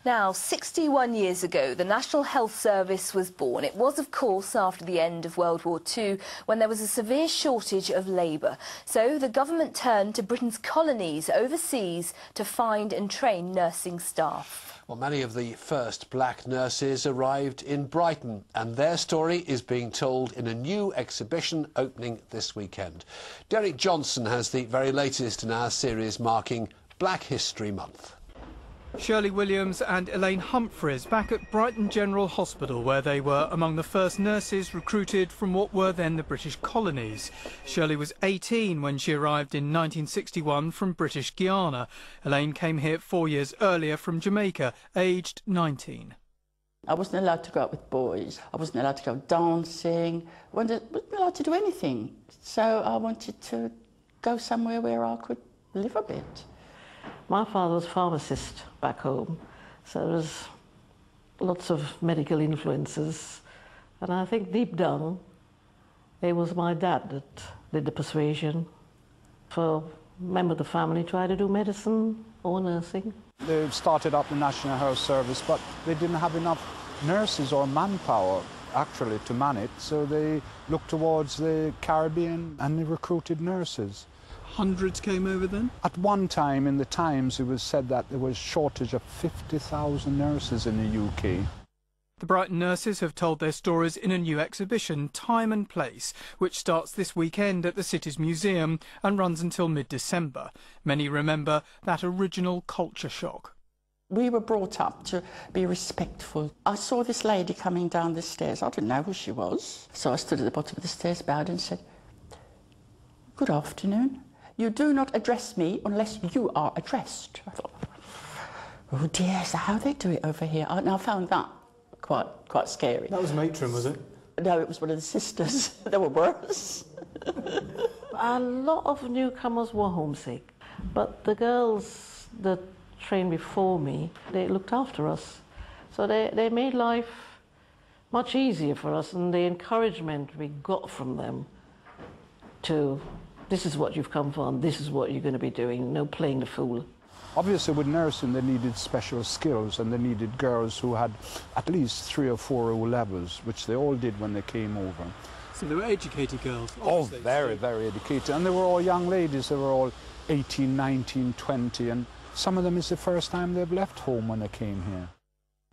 Now, 61 years ago, the National Health Service was born. It was, of course, after the end of World War II, when there was a severe shortage of labour. So the government turned to Britain's colonies overseas to find and train nursing staff. Well, many of the first black nurses arrived in Brighton, and their story is being told in a new exhibition opening this weekend. Derek Johnson has the very latest in our series marking Black History Month. Shirley Williams and Elaine Humphreys back at Brighton General Hospital, where they were among the first nurses recruited from what were then the British colonies. Shirley was 18 when she arrived in 1961 from British Guiana. Elaine came here 4 years earlier from Jamaica, aged 19. I wasn't allowed to go out with boys. I wasn't allowed to go dancing. I wasn't allowed to do anything. So I wanted to go somewhere where I could live a bit. My father was a pharmacist back home, so there was lots of medical influences. And I think deep down, it was my dad that did the persuasion for a member of the family to either do medicine or nursing. They started up the National Health Service, but they didn't have enough nurses or manpower actually to man it, so they looked towards the Caribbean and they recruited nurses. Hundreds came over then? At one time in the Times it was said that there was a shortage of 50,000 nurses in the UK. The Brighton nurses have told their stories in a new exhibition, Time and Place, which starts this weekend at the city's museum and runs until mid-December. Many remember that original culture shock. We were brought up to be respectful. I saw this lady coming down the stairs. I didn't know who she was. So I stood at the bottom of the stairs, bowed and said, "Good afternoon. You do not address me unless you are addressed." I thought, oh dear, is that how they do it over here? And I found that quite scary. That was matron, was it? No, it was one of the sisters. They were worse. A lot of newcomers were homesick, but the girls that trained before me, they looked after us. So they made life much easier for us, and the encouragement we got from them to, this is what you've come for and this is what you're going to be doing, no playing the fool. Obviously with nursing they needed special skills, and they needed girls who had at least 3 or 4 O levels, which they all did when they came over. So they were educated girls? Oh, very, very educated. And they were all young ladies. They were all 18, 19, 20, and some of them is the first time they've left home when they came here.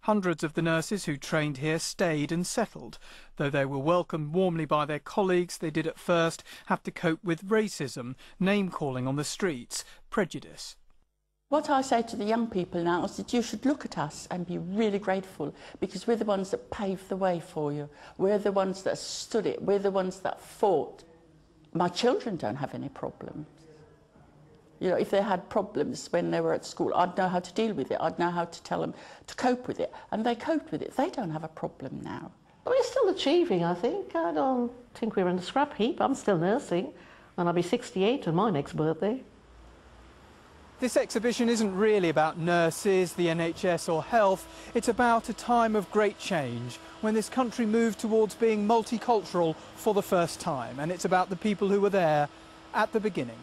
Hundreds of the nurses who trained here stayed and settled. Though they were welcomed warmly by their colleagues, they did at first have to cope with racism, name-calling on the streets, prejudice. What I say to the young people now is that you should look at us and be really grateful, because we're the ones that paved the way for you. We're the ones that stood it. We're the ones that fought. My children don't have any problems. You know, if they had problems when they were at school, I'd know how to deal with it. I'd know how to tell them to cope with it. And they coped with it. They don't have a problem now. We're still achieving, I think. I don't think we're in a scrap heap. I'm still nursing, and I'll be 68 on my next birthday. This exhibition isn't really about nurses, the NHS or health. It's about a time of great change, when this country moved towards being multicultural for the first time. And it's about the people who were there at the beginning.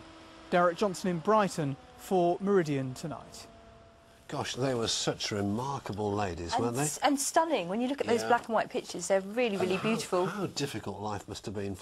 Derek Johnson in Brighton for Meridian Tonight. Gosh, they were such remarkable ladies, weren't they? And stunning. When you look at those black and white pictures, they're really, really beautiful. How difficult life must have been.